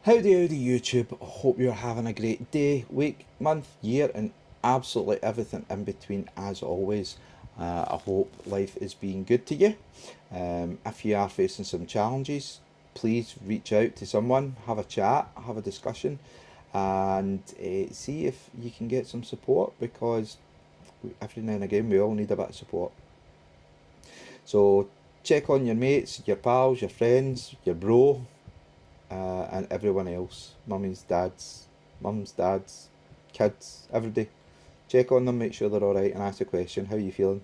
Howdy YouTube, hope you're having a great day, week, month, year and absolutely everything in between as always. I hope life is being good to you. If you are facing some challenges, please reach out to someone, have a chat, have a discussion and see if you can get some support, because every now and again we all need a bit of support. So check on your mates, your pals, your friends, your bro, and everyone else, mums, dads, kids, everybody. Check on them, make sure they're alright, and ask a question, how are you feeling?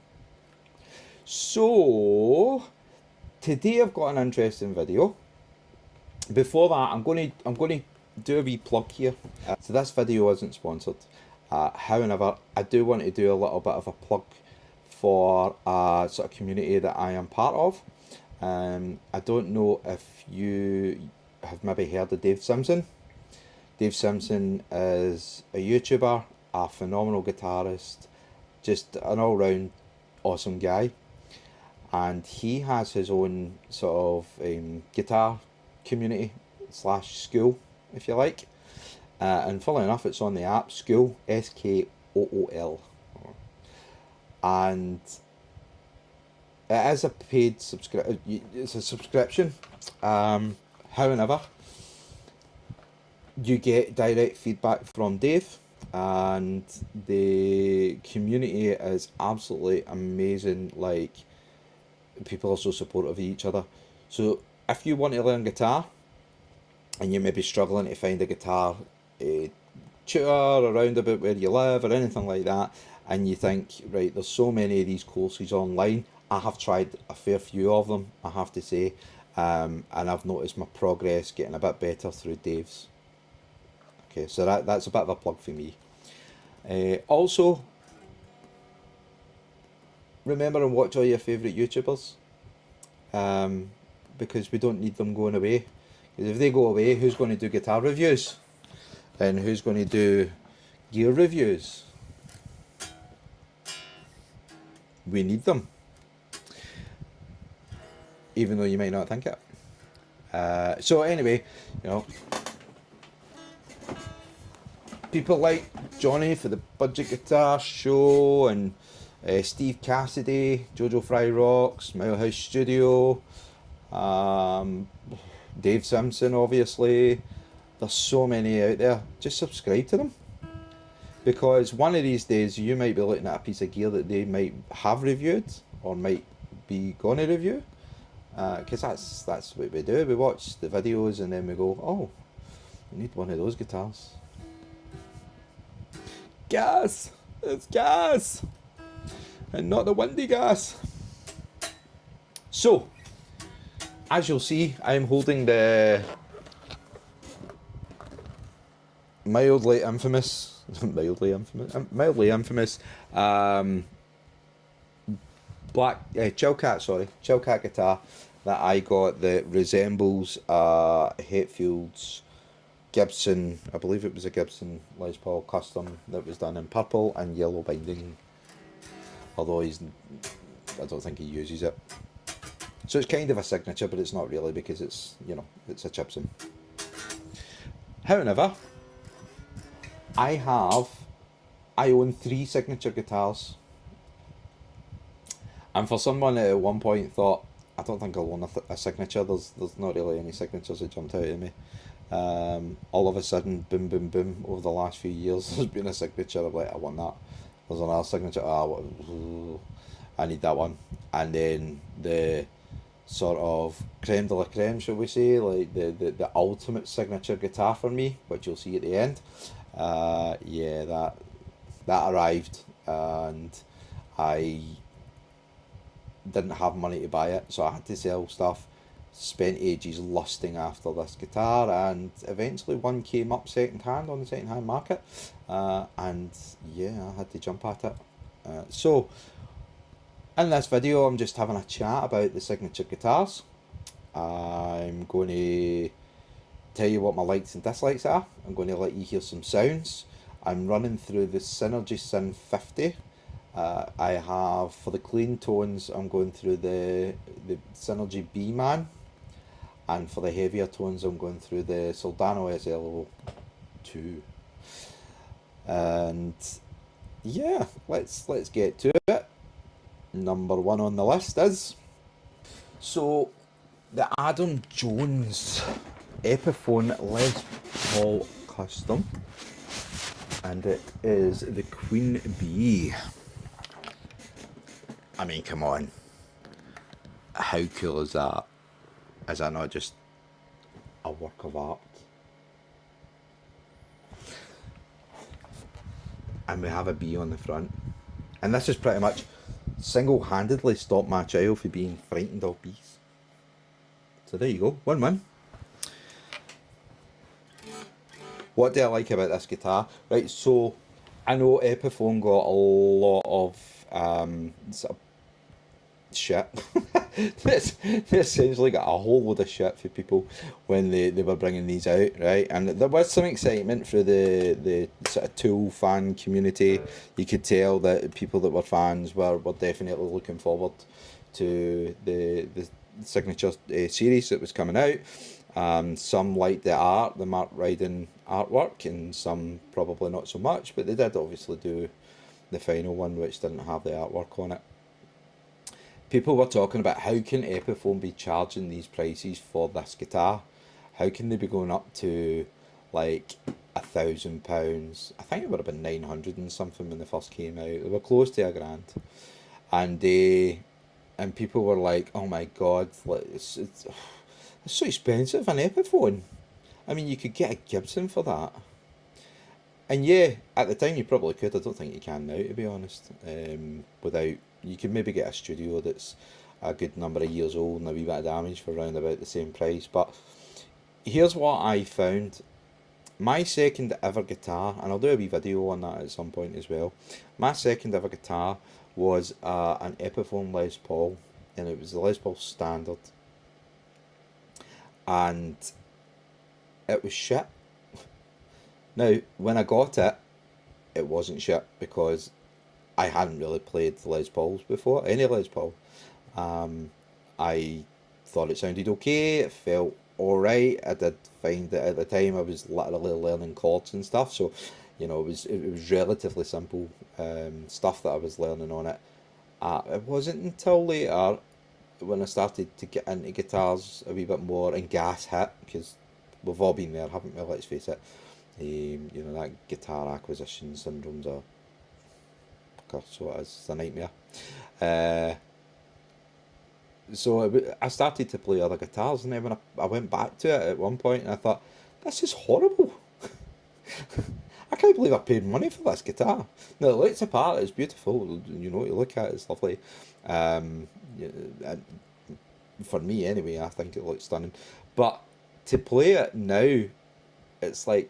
So, today I've got an interesting video. Before that, I'm going to do a wee plug here. So this video isn't sponsored. However, I do want to do a little bit of a plug for a sort of community that I am part of. I don't know if you have maybe heard of Dave Simpson. Dave Simpson is a YouTuber, a phenomenal guitarist, just an all-round awesome guy, and he has his own sort of guitar community slash school, if you like, and funnily enough it's on the app Skool, Skool, and it is a paid it's a subscription. However, you get direct feedback from Dave, and the community is absolutely amazing. Like, people are so supportive of each other. So if you want to learn guitar and you may be struggling to find a guitar tutor around about where you live or anything like that, and you think, right, there's so many of these courses online, I have tried a fair few of them, I have to say. And I've noticed my progress getting a bit better through Dave's. Okay, so that's a bit of a plug for me. Also, remember and watch all your favourite YouTubers, because we don't need them going away. Because if they go away, who's going to do guitar reviews? And who's going to do gear reviews? We need them. Even though you might not think it. So anyway, you know, people like Johnny for the Budget Guitar Show, and Steve Cassidy, Jojo Fry Rocks, Milehouse Studio, Dave Simpson, obviously. There's so many out there. Just subscribe to them, because one of these days you might be looking at a piece of gear that they might have reviewed or might be gonna review. Because that's what we do. We watch the videos and then we go, oh, we need one of those guitars. Gas! It's gas! And not the windy gas. So, as you'll see, I'm holding the mildly infamous black Chilcat guitar that I got that resembles Hetfield's Gibson. I believe it was a Gibson Les Paul custom that was done in purple and yellow binding, although I don't think he uses it. So it's kind of a signature, but it's not really, because it's, you know, it's a Gibson. However, I own 3 signature guitars. And for someone that at one point thought, I don't think I'll own a signature, there's not really any signatures that jumped out at me. All of a sudden, boom, boom, boom, over the last few years, there's been a signature. I'm like, I want that. There's another signature, I need that one. And then the sort of creme de la creme, shall we say, like the ultimate signature guitar for me, which you'll see at the end. Yeah, that arrived, and I didn't have money to buy it, so I had to sell stuff. Spent ages lusting after this guitar, and eventually one came up second hand on the second hand market, and yeah, I had to jump at it. So in this video I'm just having a chat about the signature guitars. I'm going to tell you what my likes and dislikes are. I'm going to let you hear some sounds. I'm running through the Synergy Syn 50. I have, for the clean tones, I'm going through the Synergy B-Man, and for the heavier tones, I'm going through the Soldano SLO 2. And yeah, let's get to it. Number one on the list is, so, the Adam Jones Epiphone Les Paul Custom, and it is the Queen Bee. I mean, come on, how cool is that? Is that not just a work of art? And we have a bee on the front, and this is pretty much single-handedly stopped my child from being frightened of bees. So there you go, 1-1. What do I like about this guitar? Right, so I know Epiphone got a lot of sort of shit. They essentially got a whole load of shit for people when they were bringing these out, right? And there was some excitement through the sort of Tool fan community. You could tell that people that were fans were definitely looking forward to the signature series that was coming out. Some liked the art, the Mark Ryden artwork, and some probably not so much, but they did obviously do the final one, which didn't have the artwork on it. People were talking about, how can Epiphone be charging these prices for this guitar? How can they be going up to like £1,000? I think it would have been 900 and something when they first came out. They were close to £1,000, and people were like, "Oh my god, it's so expensive an Epiphone." I mean, you could get a Gibson for that. And yeah, at the time you probably could. I don't think you can now, to be honest. Without, you could maybe get a studio that's a good number of years old and a wee bit of damage for around about the same price. But here's what I found. My second ever guitar, and I'll do a wee video on that at some point as well. My second ever guitar was an Epiphone Les Paul, and it was the Les Paul Standard, and it was shit. Now, when I got it, it wasn't shit because I hadn't really played the Les Pauls before, any Les Paul. I thought it sounded okay, it felt alright. I did find that at the time I was literally learning chords and stuff, so it was relatively simple stuff that I was learning on it. It wasn't until later when I started to get into guitars a wee bit more and gas hit, because we've all been there, haven't we? Let's face it. That guitar acquisition syndrome's a, God, so it is, it's a nightmare. Uh, so I started to play other guitars, and then when I went back to it at one point, and I thought, this is horrible. I can't believe I paid money for this guitar. Now, it looks apart, it's beautiful, you look at it, it's lovely. Um, yeah, for me anyway, I think it looks stunning. But to play it now, it's like,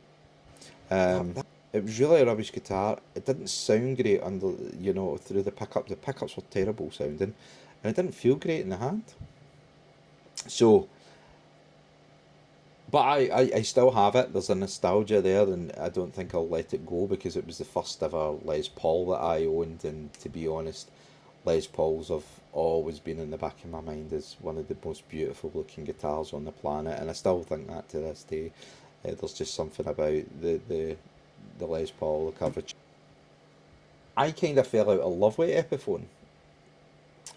um, it was really a rubbish guitar. It didn't sound great under, through the pickup. The pickups were terrible sounding, and it didn't feel great in the hand. So, but I still have it. There's a nostalgia there, and I don't think I'll let it go because it was the first ever Les Paul that I owned, and to be honest, Les Pauls have always been in the back of my mind as one of the most beautiful looking guitars on the planet, and I still think that to this day. There's just something about the Les Paul, the coverage. I kind of fell out of love with Epiphone,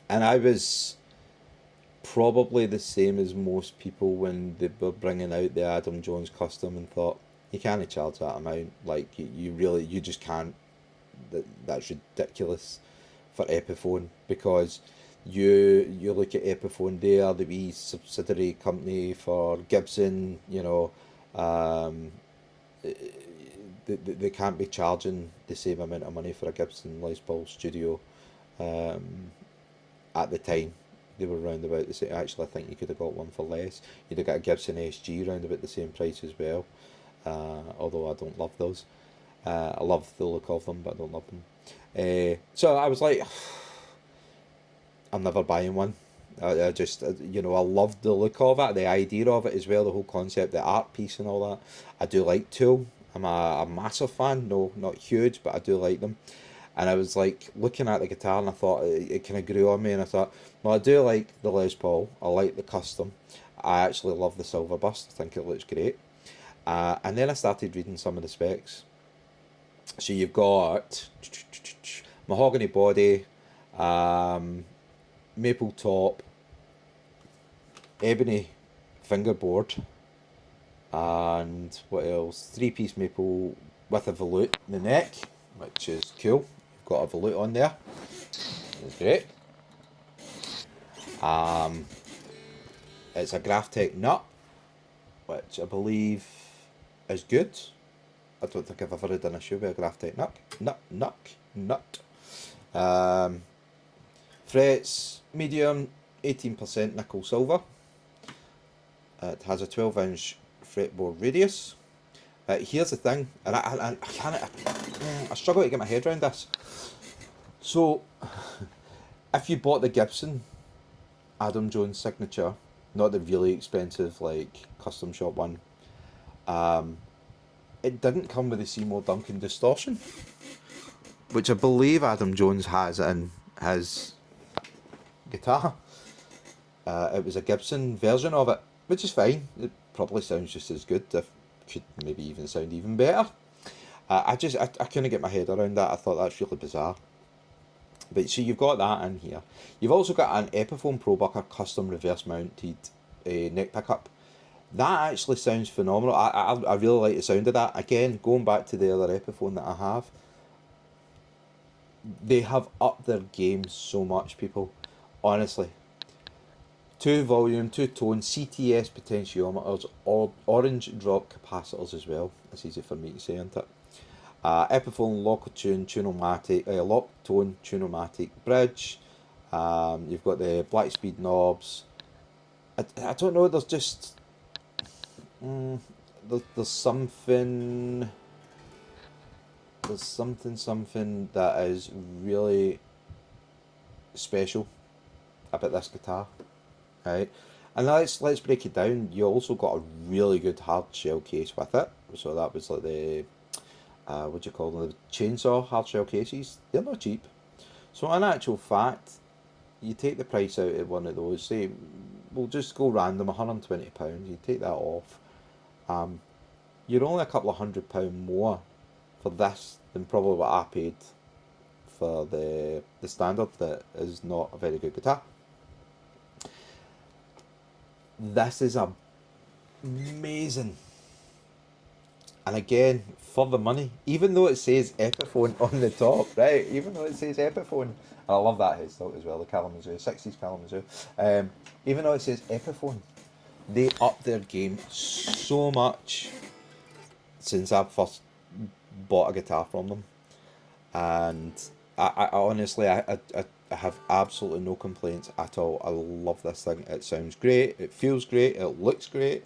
and I was probably the same as most people when they were bringing out the Adam Jones Custom, and thought, you can't charge that amount. Like, you just can't. That's ridiculous for Epiphone, because you look at Epiphone, they are the wee subsidiary company for Gibson. Um, they can't be charging the same amount of money for a Gibson Les Paul Studio. Um, at the time, they were round about the same. Actually, I think you could have got one for less. You'd have got a Gibson SG round about the same price as well. Although I don't love those. I love the look of them, but I don't love them. So I was like, I'm never buying one. I just, I loved the look of it, the idea of it as well, the whole concept, the art piece and all that. I do like Tool. I'm a massive fan. No, not huge, but I do like them. And I was like looking at the guitar, and I thought it kind of grew on me, and I thought, well, I do like the Les Paul. I like the custom. I actually love the silver bust. I think it looks great. And then I started reading some of the specs. So you've got mahogany body, um, maple top, ebony fingerboard, and what else? Three-piece maple with a volute in the neck, which is cool. You've got a volute on there. It's great. Um, it's a Graphtec nut, which I believe is good. I don't think I've ever done a shoe with a Graphtec nut. Um, frets medium, 18% nickel silver. It has a 12-inch fretboard radius. Here's the thing, and I can't. I struggle to get my head around this. So, if you bought the Gibson Adam Jones signature, not the really expensive like custom shop one, it didn't come with the Seymour Duncan distortion, which I believe Adam Jones has in his guitar. It was a Gibson version of it, which is fine. It probably sounds just as good, if could maybe even sound even better. I couldn't get my head around that. I thought that's really bizarre. But so you've got that in here. You've also got an Epiphone ProBucker custom reverse mounted neck pickup. That actually sounds phenomenal. I really like the sound of that. Again, going back to the other Epiphone that I have, they have upped their game so much, people. Honestly. 2 volume, 2 tone, CTS potentiometers, orange drop capacitors as well. It's easy for me to say, isn't it? Epiphone Locotune Tunomatic, Loctone Tunomatic bridge. You've got the Black Speed knobs. I don't know, there's just... there's something... There's something that is really special about this guitar. Right, and let's break it down. You also got a really good hard shell case with it. So that was like the what do you call them? The chainsaw hard shell cases. They're not cheap. So in actual fact, you take the price out of one of those. Say we'll just go random, £120. You take that off. You're only a couple of £100 more for this than probably what I paid for the standard. That is not a very good guitar. This is amazing, and again for the money. Even though it says Epiphone on the top, right? Even though it says Epiphone, and I love that headstock as well. The Kalamazoo, 60s Kalamazoo. Even though it says Epiphone, they upped their game so much since I first bought a guitar from them, and I honestly I have absolutely no complaints at all. I love this thing. It sounds great. It feels great. It looks great.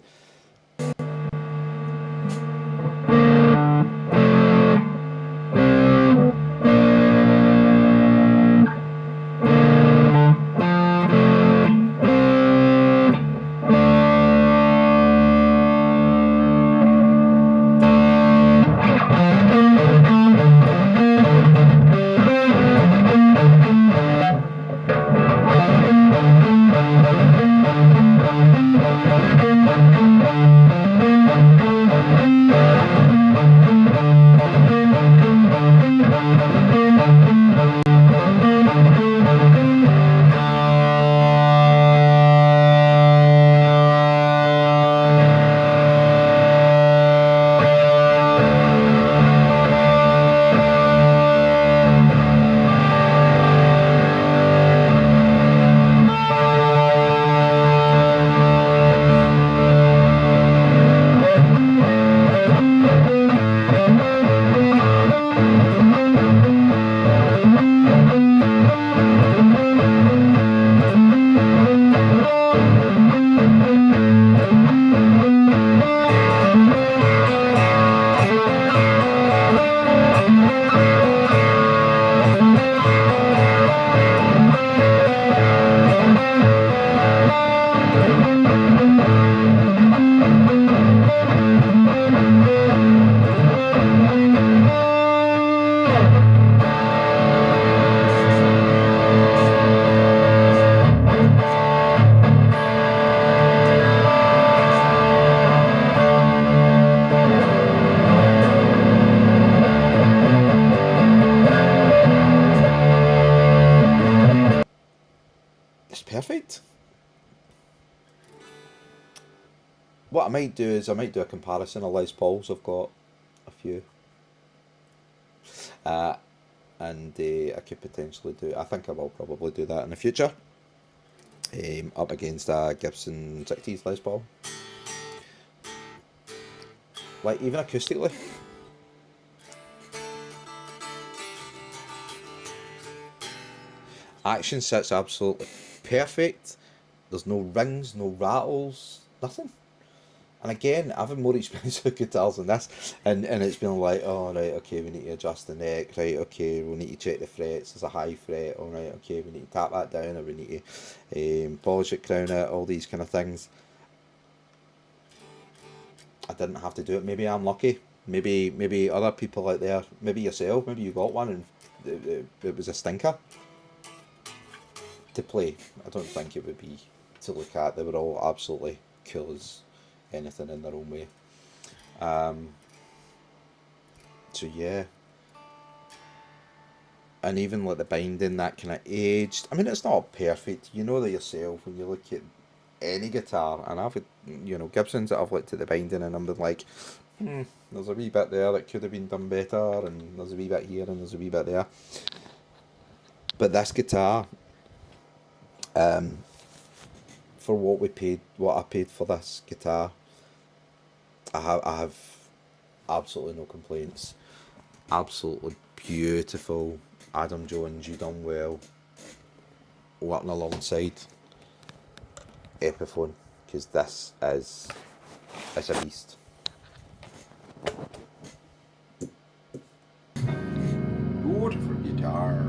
I might do is I might do a comparison of Les Pauls. I've got a few, uh, and I could potentially do. I think I will probably do that in the future. Up against a Gibson 60s Les Paul, like even acoustically. Action sits absolutely perfect. There's no rings, no rattles, nothing. And again, I've had more expensive guitars than this, and it's been like, oh right, okay, we need to adjust the neck, right, okay, we need to check the frets, there's a high fret, all right, okay, we need to tap that down, or we need to polish it, crown it, all these kind of things. I didn't have to do it. Maybe I'm lucky. Maybe other people out there, maybe yourself, maybe you got one and it was a stinker to play. I don't think it would be to look at. They were all absolutely cool as anything in their own way. So yeah, and even like the binding, that kind of aged. I mean, it's not perfect. You know that yourself when you look at any guitar, and I've had, Gibsons that I've looked at the binding and I'm been like, there's a wee bit there that could have been done better, and there's a wee bit here and there's a wee bit there. But this guitar, for what I paid for this guitar, I have absolutely no complaints. Absolutely beautiful. Adam Jones, you done well. Working alongside Epiphone, because this is it's a beast. Good for guitar.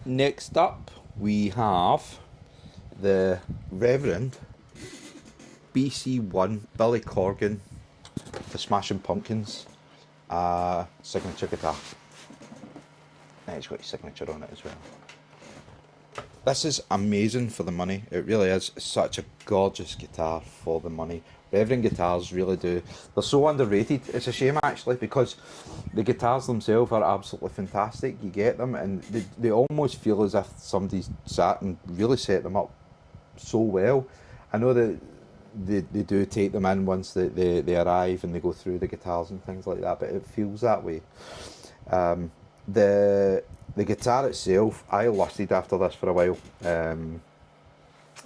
Next up, we have the Reverend BC1 Billy Corgan, the Smashing Pumpkins signature guitar. And it's got his signature on it as well. This is amazing for the money. It really is. It's such a gorgeous guitar for the money. Reverend guitars really do. They're so underrated. It's a shame actually, because the guitars themselves are absolutely fantastic. You get them and they almost feel as if somebody's sat and really set them up so well. I know that they do take them in once they arrive and they go through the guitars and things like that, but it feels that way. The guitar itself, I lusted after this for a while,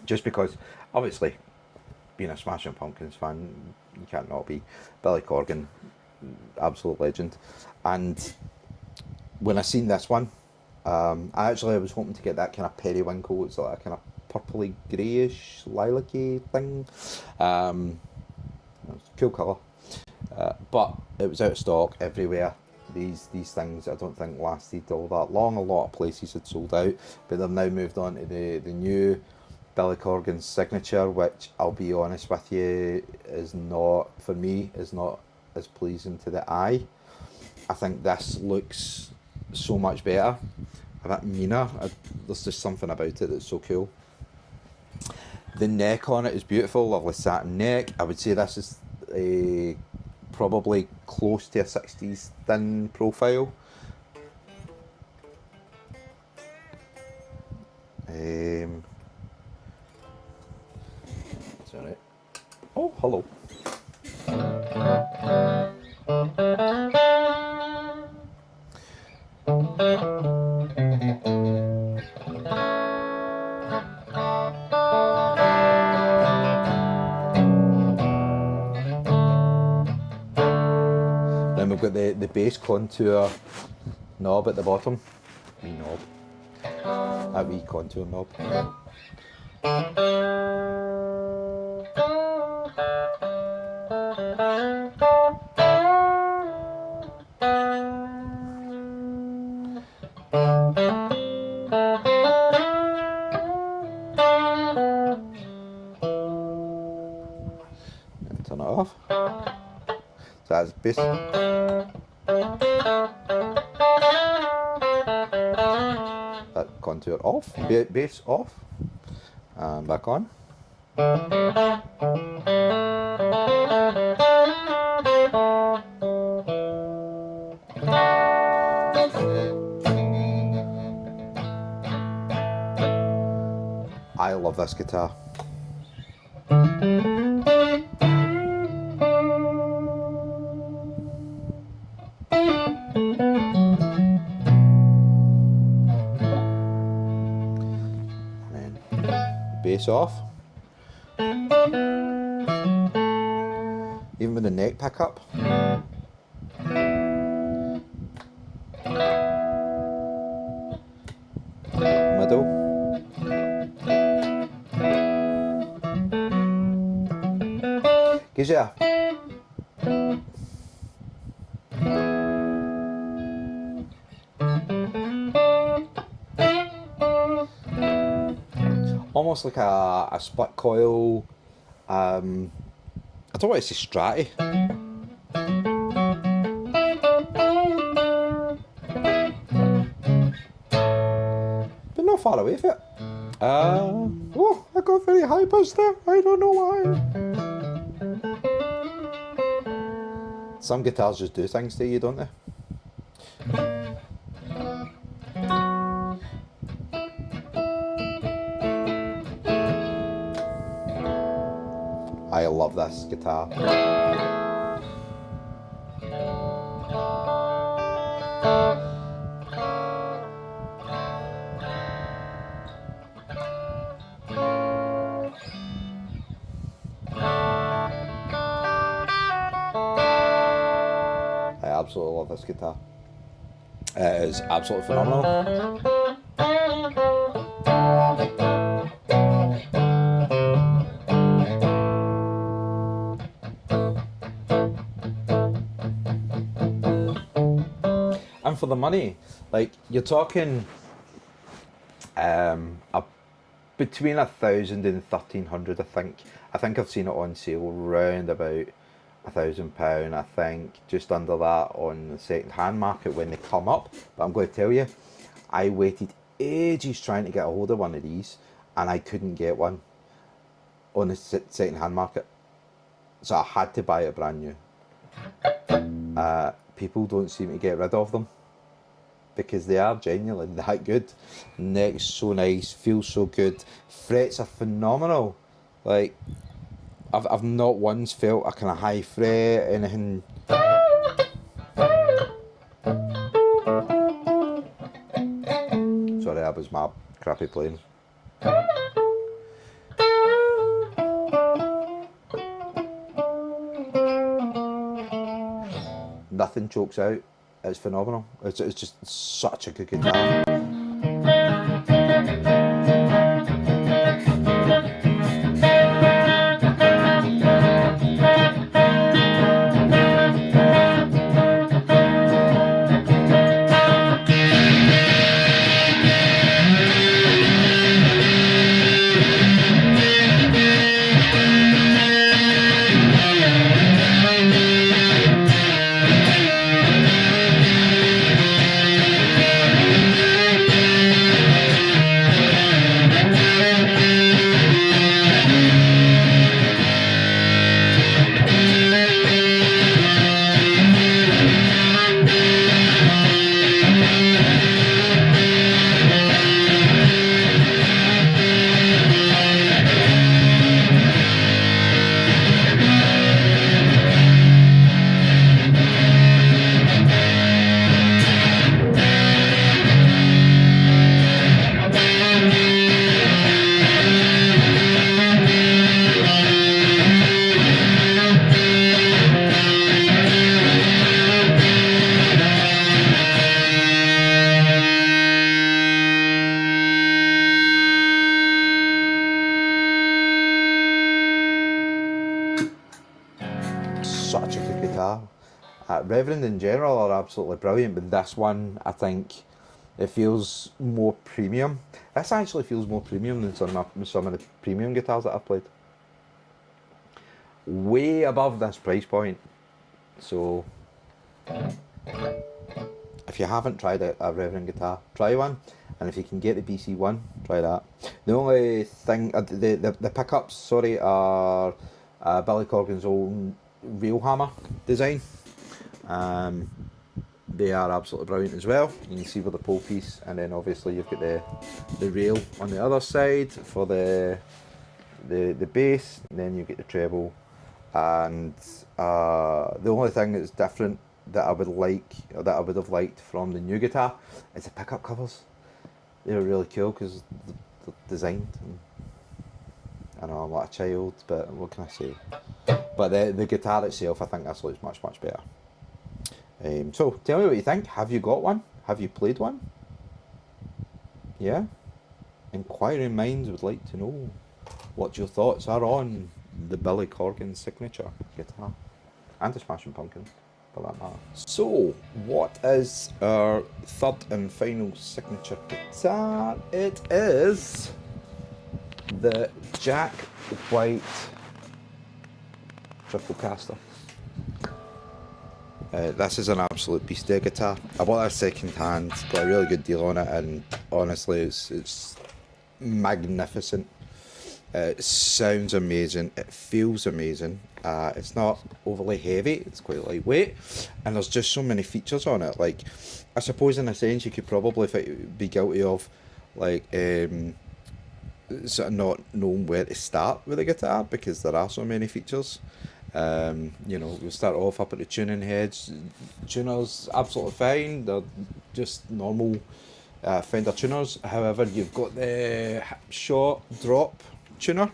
just because obviously being a Smashing Pumpkins fan, you can't not be. Billy Corgan, absolute legend. And when I seen this one, I was hoping to get that kind of periwinkle. It's like a kind of purpley greyish lilac-y thing. It's a cool colour, but it was out of stock everywhere. These things I don't think lasted all that long. A lot of places had sold out, but they've now moved on to the new Billy Corgan signature, which I'll be honest with you is not, for me, is not as pleasing to the eye. I think this looks so much better, a bit meaner. There's just something about it that's so cool. The neck on it is beautiful, lovely satin neck. I would say this is a probably close to a 60s thin profile. Sorry. Oh, hello. then we've got the bass contour knob at the bottom. Wee knob. That wee contour knob. And turn it off. So that's bass. That contour off, bass off, and back on. I love this guitar. And bass off. Even with the neck pickup. Middle. Gives you a almost like a split coil. I don't want to say Stratty. But not far away from it. Oh, I got very high pitched there. I don't know why. Some guitars just do things to you, don't they? I love this guitar. I absolutely love this guitar. It is absolutely phenomenal. And for the money, like you're talking between 1,000 and 1,300, I think. I think I've seen it on sale round about £1,000. I think just under that on the second-hand market when they come up. But I'm going to tell you, I waited ages trying to get a hold of one of these, and I couldn't get one on the second-hand market. So I had to buy it brand new. People don't seem to get rid of them because they are genuinely that good. Neck's so nice, feels so good. Frets are phenomenal. Like I've not once felt a kind of high fret, anything. Sorry, that was my crappy playing. Nothing chokes out. It's phenomenal. It's just such a good guitar. such a good guitar. Reverend in general are absolutely brilliant, but this one, I think, it feels more premium. This actually feels more premium than some of the premium guitars that I've played. Way above this price point. So, if you haven't tried a Reverend guitar, try one. And if you can get the BC1, try that. The only thing, the pickups, sorry, are Billy Corgan's old Railhammer design. They are absolutely brilliant as well. You can see with the pole piece, and then obviously you've got the rail on the other side for the bass, and then you get the treble. And the only thing that's different that I would like, or that I would have liked from the new guitar, is the pickup covers. They were really cool because they're designed. And I know I'm like a child, but what can I say? But the guitar itself, I think this looks much, much better. So, tell me what you think. Have you got one? Have you played one? Yeah? Inquiring minds would like to know what your thoughts are on the Billy Corgan signature guitar. And the Smashing Pumpkins, for that matter. So, what is our third and final signature guitar? It is the Jack White Triple Caster. This is an absolute beast of a guitar. I bought that second hand, got a really good deal on it, and honestly it's magnificent. It sounds amazing, it feels amazing. It's not overly heavy, it's quite lightweight, and there's just so many features on it. Like, I suppose in a sense you could probably be guilty of like sort of not knowing where to start with a guitar because there are so many features. You know, we'll start off up at the tuning heads. Tuners, absolutely fine. They're just normal Fender tuners. However, you've got the short drop tuner.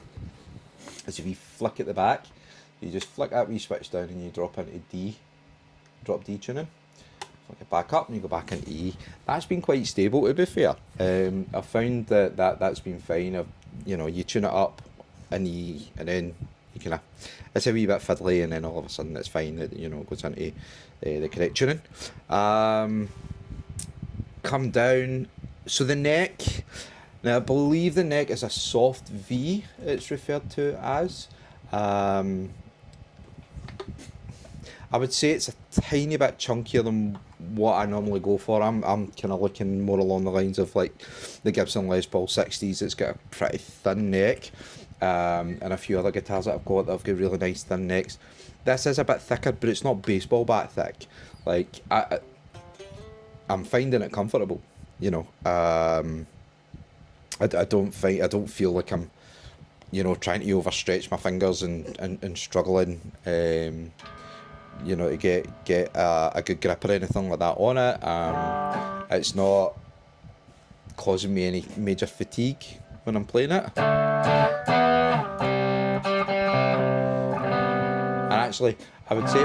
As if you flick at the back, you just flick that wee switch down and you drop into D, drop D tuning. Flick it back up and you go back into E. That's been quite stable, to be fair. I've found that's been fine. You know, you tune it up in E and then you kind of, it's a wee bit fiddly, and then all of a sudden it's fine. That, you know, it goes into the correct tuning. Come down. So the neck. Now I believe the neck is a soft V. It's referred to as. I would say it's a tiny bit chunkier than what I normally go for. I'm kind of looking more along the lines of like the Gibson Les Paul 60s. It's got a pretty thin neck. And a few other guitars that I've got that have got really nice thin necks. This is a bit thicker, but it's not baseball bat thick. Like, I'm finding it comfortable, you know. I don't feel like I'm, you know, trying to overstretch my fingers and struggling, you know, to get a good grip or anything like that on it. It's not causing me any major fatigue when I'm playing it. And actually, I would say,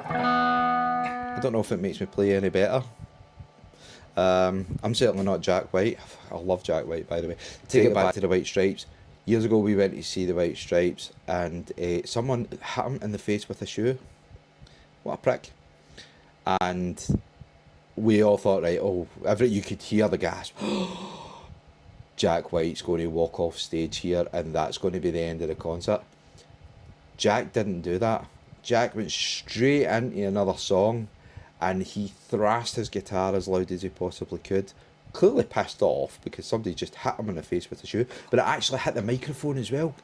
I don't know if it makes me play any better. I'm certainly not Jack White. I love Jack White, by the way. Take it back to the White Stripes. Years ago we went to see the White Stripes, and someone hit him in the face with a shoe. What a prick. And we all thought, right, you could hear the gasp. Jack White's going to walk off stage here, and that's going to be the end of the concert. Jack didn't do that. Jack went straight into another song, and he thrashed his guitar as loud as he possibly could. Clearly pissed off because somebody just hit him in the face with a shoe, but it actually hit the microphone as well.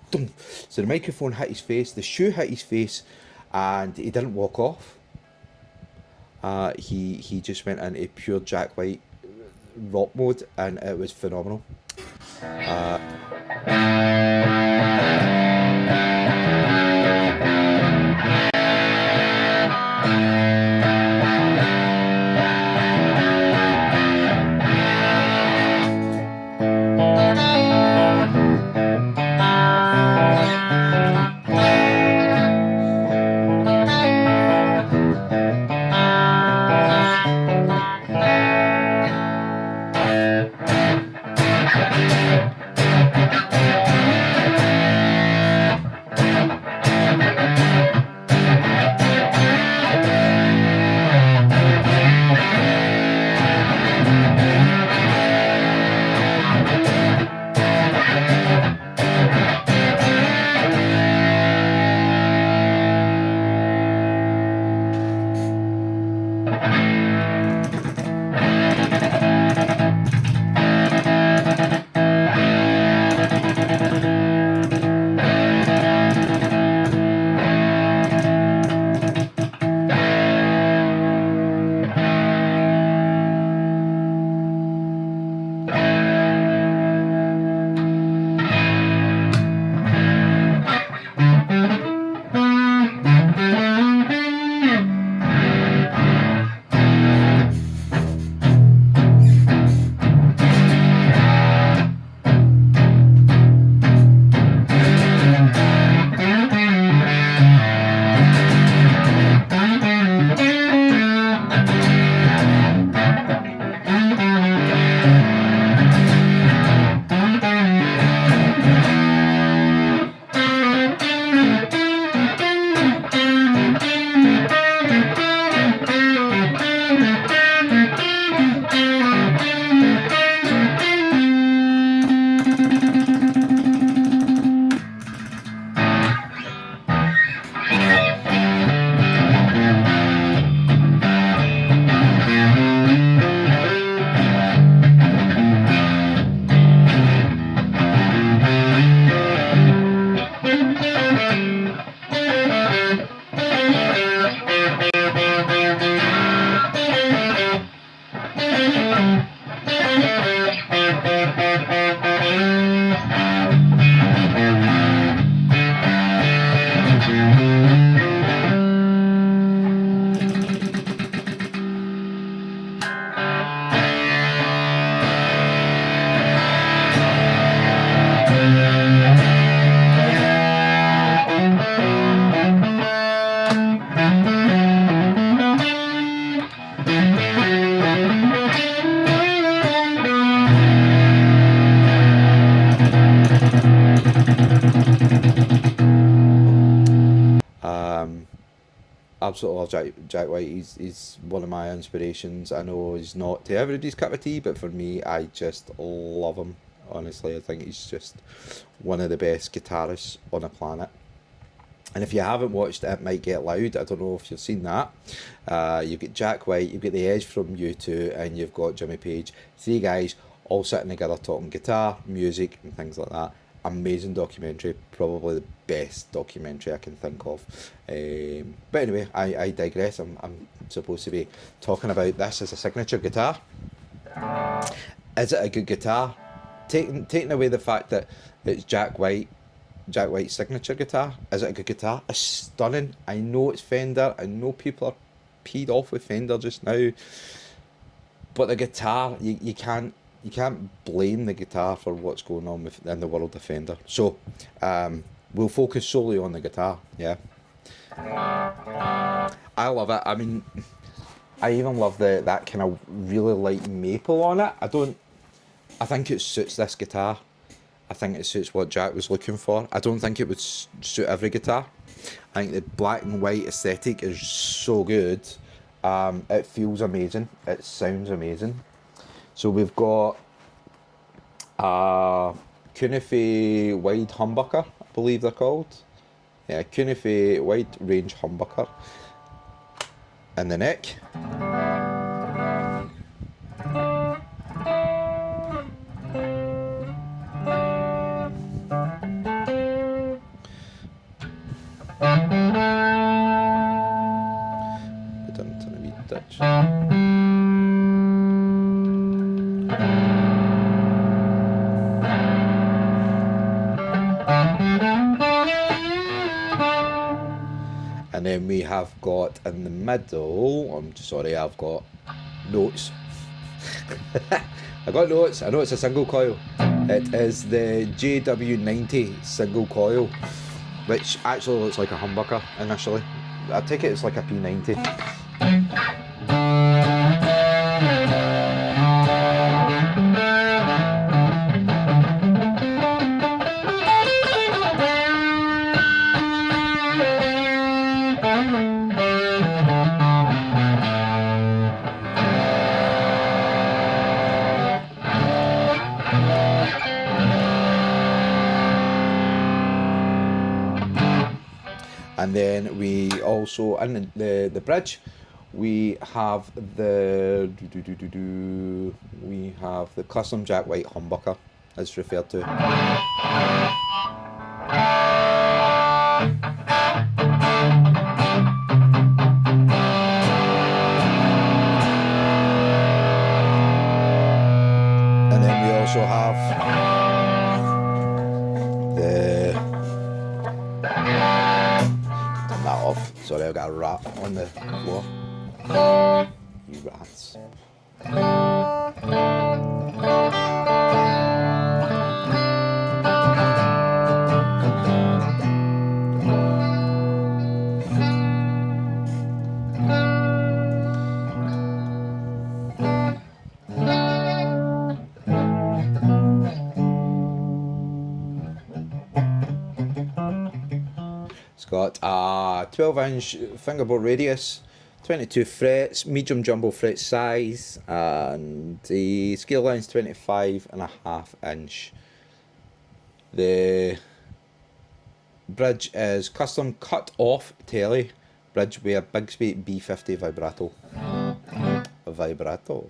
So the microphone hit his face, the shoe hit his face, and he didn't walk off. He just went into pure Jack White rock mode, and it was phenomenal. absolutely love Jack White. He's one of my inspirations. I know he's not to everybody's cup of tea, but for me, I just love him. Honestly, I think he's just one of the best guitarists on the planet. And if you haven't watched It Might Get Loud, I don't know if you've seen that. You've got Jack White, you've got The Edge from U2, and you've got Jimmy Page. Three guys all sitting together talking guitar, music, and things like that. Amazing documentary, probably the best documentary I can think of. But anyway, I digress. I'm supposed to be talking about this as a signature guitar. Is it a good guitar? Taking away the fact that it's Jack White's signature guitar, is it a good guitar? It's stunning. I know it's Fender. I know people are peed off with Fender just now, but the guitar, you can't blame the guitar for what's going on in the world of Fender. So we'll focus solely on the guitar. Yeah, I love it. I mean, I even love that kind of really light maple on it. I think it suits this guitar. I think it suits what Jack was looking for. I don't think it would suit every guitar. I think the black and white aesthetic is so good. It feels amazing. It sounds amazing. So we've got Kunafe wide humbucker, I believe they're called. Yeah, Kunafe wide range humbucker in the neck. And then we have got in the middle, I'm sorry, I've got notes. I got notes. I know it's a single coil. It is the JW90 single coil, which actually looks like a humbucker initially. I take it it's like a P90. And then we also, in the bridge, we have the custom Jack White humbucker, as referred to. And then we also have sorry, I got a rat on the floor. You rats. It's got a 12-inch fingerboard radius, 22 frets, medium jumbo fret size, and the scale line's 25.5 inch. The bridge is custom cut off telly bridge with a Bigsby B50 vibrato. A vibrato.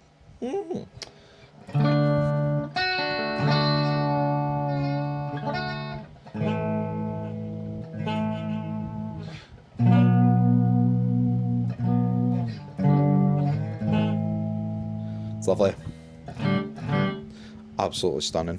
It's lovely. Absolutely stunning.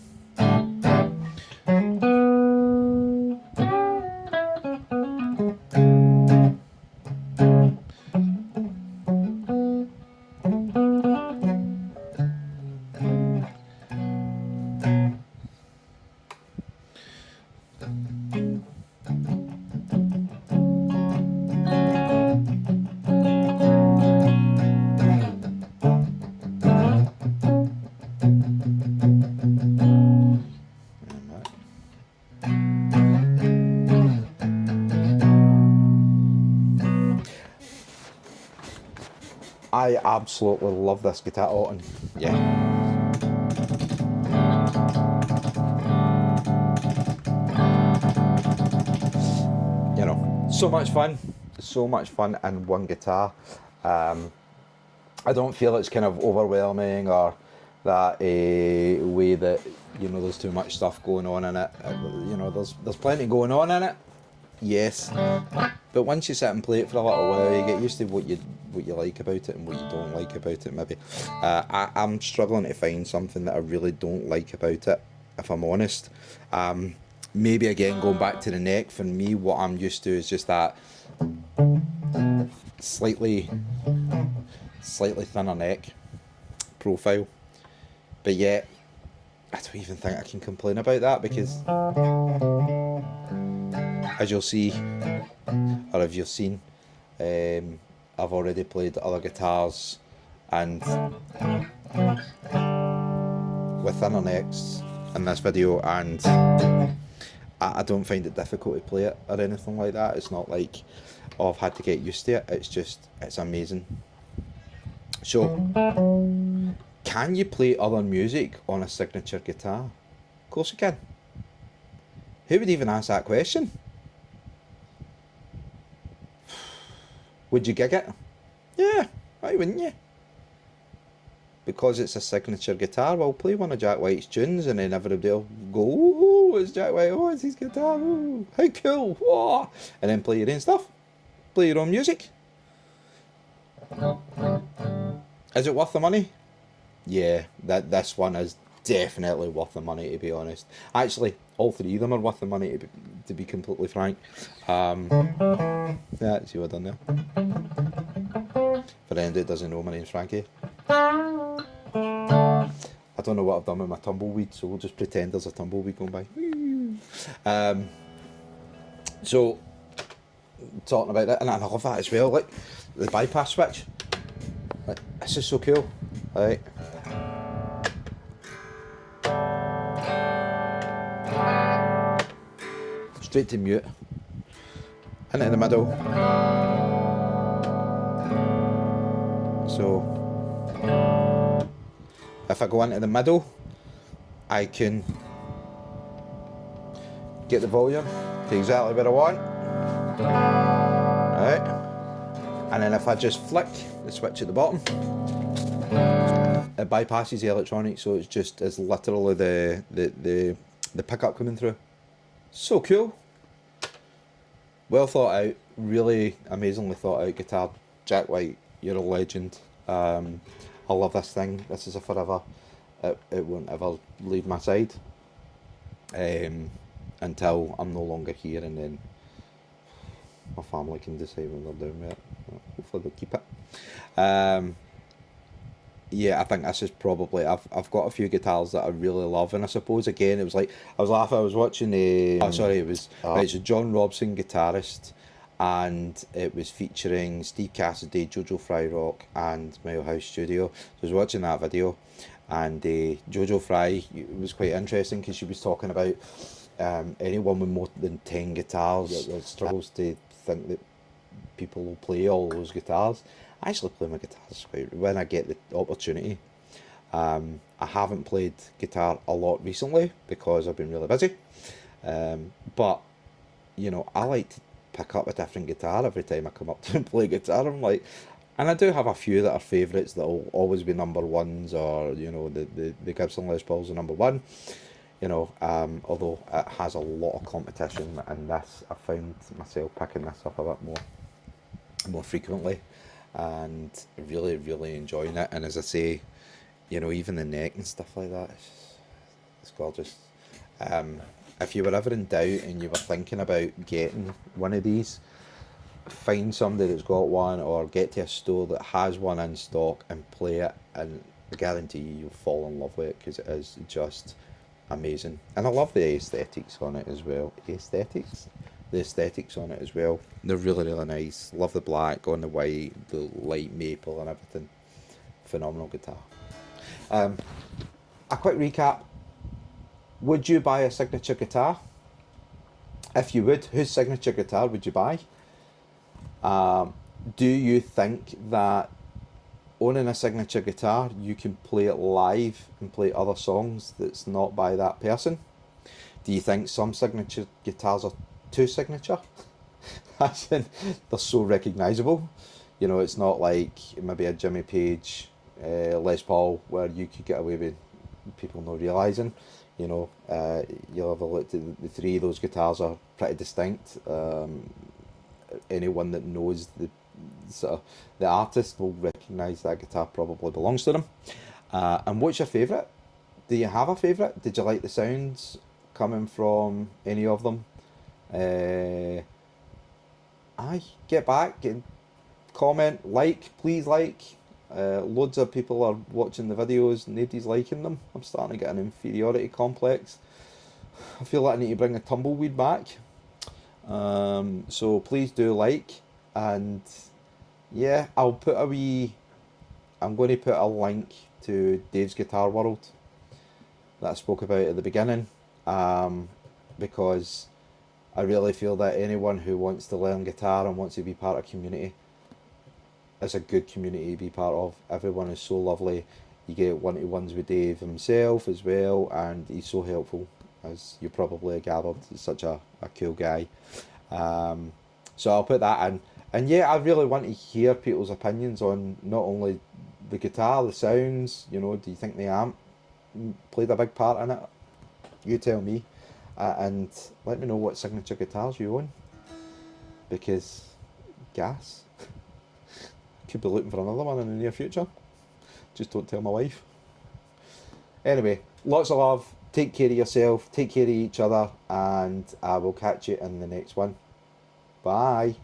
I absolutely love this guitar. Oh, and yeah. You know, so much fun. So much fun in one guitar. I don't feel it's kind of overwhelming or that way that, you know, there's too much stuff going on in it. You know, there's plenty going on in it. Yes, but once you sit and play it for a little while, you get used to what you like about it and what you don't like about it. Maybe I'm struggling to find something that I really don't like about it, if I'm honest. Maybe again going back to the neck. For me, what I'm used to is just that slightly thinner neck profile. But yet, I don't even think I can complain about that because, as you'll see, or if you've seen, I've already played other guitars and with thinner necks in this video, and I don't find it difficult to play it or anything like that. It's not like, oh, I've had to get used to it. It's amazing. So, can you play other music on a signature guitar? Of course you can. Who would even ask that question? Would you gig it? Yeah, why wouldn't you? Because it's a signature guitar, well, play one of Jack White's tunes and then everybody will go, oh, it's Jack White, oh, it's his guitar, oh, how cool, oh, and then play your own stuff. Play your own music. Is it worth the money? Yeah, this one is definitely worth the money, to be honest. Actually, all three of them are worth the money, to be completely frank. Yeah, see what I've done there. For anyone that doesn't know, my name's Frankie. I don't know what I've done with my tumbleweed, so we'll just pretend there's a tumbleweed going by. So, talking about that, and I love that as well, like, the bypass switch. Like, this is so cool. Right. Straight to mute. Into the middle. So, if I go into the middle, I can get the volume to exactly where I want. Right. And then if I just flick the switch at the bottom, it bypasses the electronics, so it's literally the pickup coming through. So cool. Well thought out, really amazingly thought out guitar. Jack White, you're a legend. I love this thing. This is a forever. It won't ever leave my side until I'm no longer here, and then my family can decide when they're doing it. Hopefully they'll keep it. Yeah, I think this is probably, I've got a few guitars that I really love, and I suppose again it was like I was laughing. I was watching it's a John Robson guitarist, and it was featuring Steve Cassidy, Jojo Fryrock, and Mile House Studio. So I was watching that video, and Jojo Fry was quite interesting because she was talking about anyone with more than 10 guitars that struggles to think that people will play all those guitars. I actually play my guitars when I get the opportunity. I haven't played guitar a lot recently because I've been really busy. But, you know, I like to pick up a different guitar every time I come up to play guitar. I'm like, and I do have a few that are favourites that will always be number ones, or, you know, the Gibson Les Paul's are number one. You know, although it has a lot of competition, and this, I found myself picking this up a bit more frequently, and really, really enjoying it. And as I say, you know, even the neck and stuff like that, it's gorgeous. If you were ever in doubt and you were thinking about getting one of these, find somebody that's got one, or get to a store that has one in stock and play it, and I guarantee you'll fall in love with it because it is just amazing. And I love the aesthetics on it as well. The aesthetics on it as well. They're really, really nice. Love the black on the white, the light maple and everything. Phenomenal guitar. A quick recap. Would you buy a signature guitar? If you would, whose signature guitar would you buy? Do you think that owning a signature guitar, you can play it live and play other songs that's not by that person. Do you think some signature guitars are too signature? As in, they're so recognisable. You know, it's not like maybe a Jimmy Page, Les Paul, where you could get away with people not realising. You know, you'll have a look at the three of those guitars are pretty distinct. Anyone that knows the sort of the artist will recognise that guitar probably belongs to them. And what's your favourite? Do you have a favourite? Did you like the sounds coming from any of them? Uh, Aye, get back and comment, like, please like. Loads of people are watching the videos, nobody's liking them. I'm starting to get an inferiority complex. I feel like I need to bring a tumbleweed back. So please do like, and yeah, I'm going to put a link to Dave's Guitar World that I spoke about at the beginning, because I really feel that anyone who wants to learn guitar and wants to be part of a community is a good community to be part of. Everyone is so lovely. You get one-to-ones with Dave himself as well, and he's so helpful, as you probably gathered. He's such a cool guy. So I'll put that in. And yeah, I really want to hear people's opinions on not only the guitar, the sounds, you know, do you think the amp played a big part in it? You tell me. And let me know what signature guitars you own. Because gas. Could be looking for another one in the near future. Just don't tell my wife. Anyway, lots of love. Take care of yourself. Take care of each other. And I will catch you in the next one. Bye.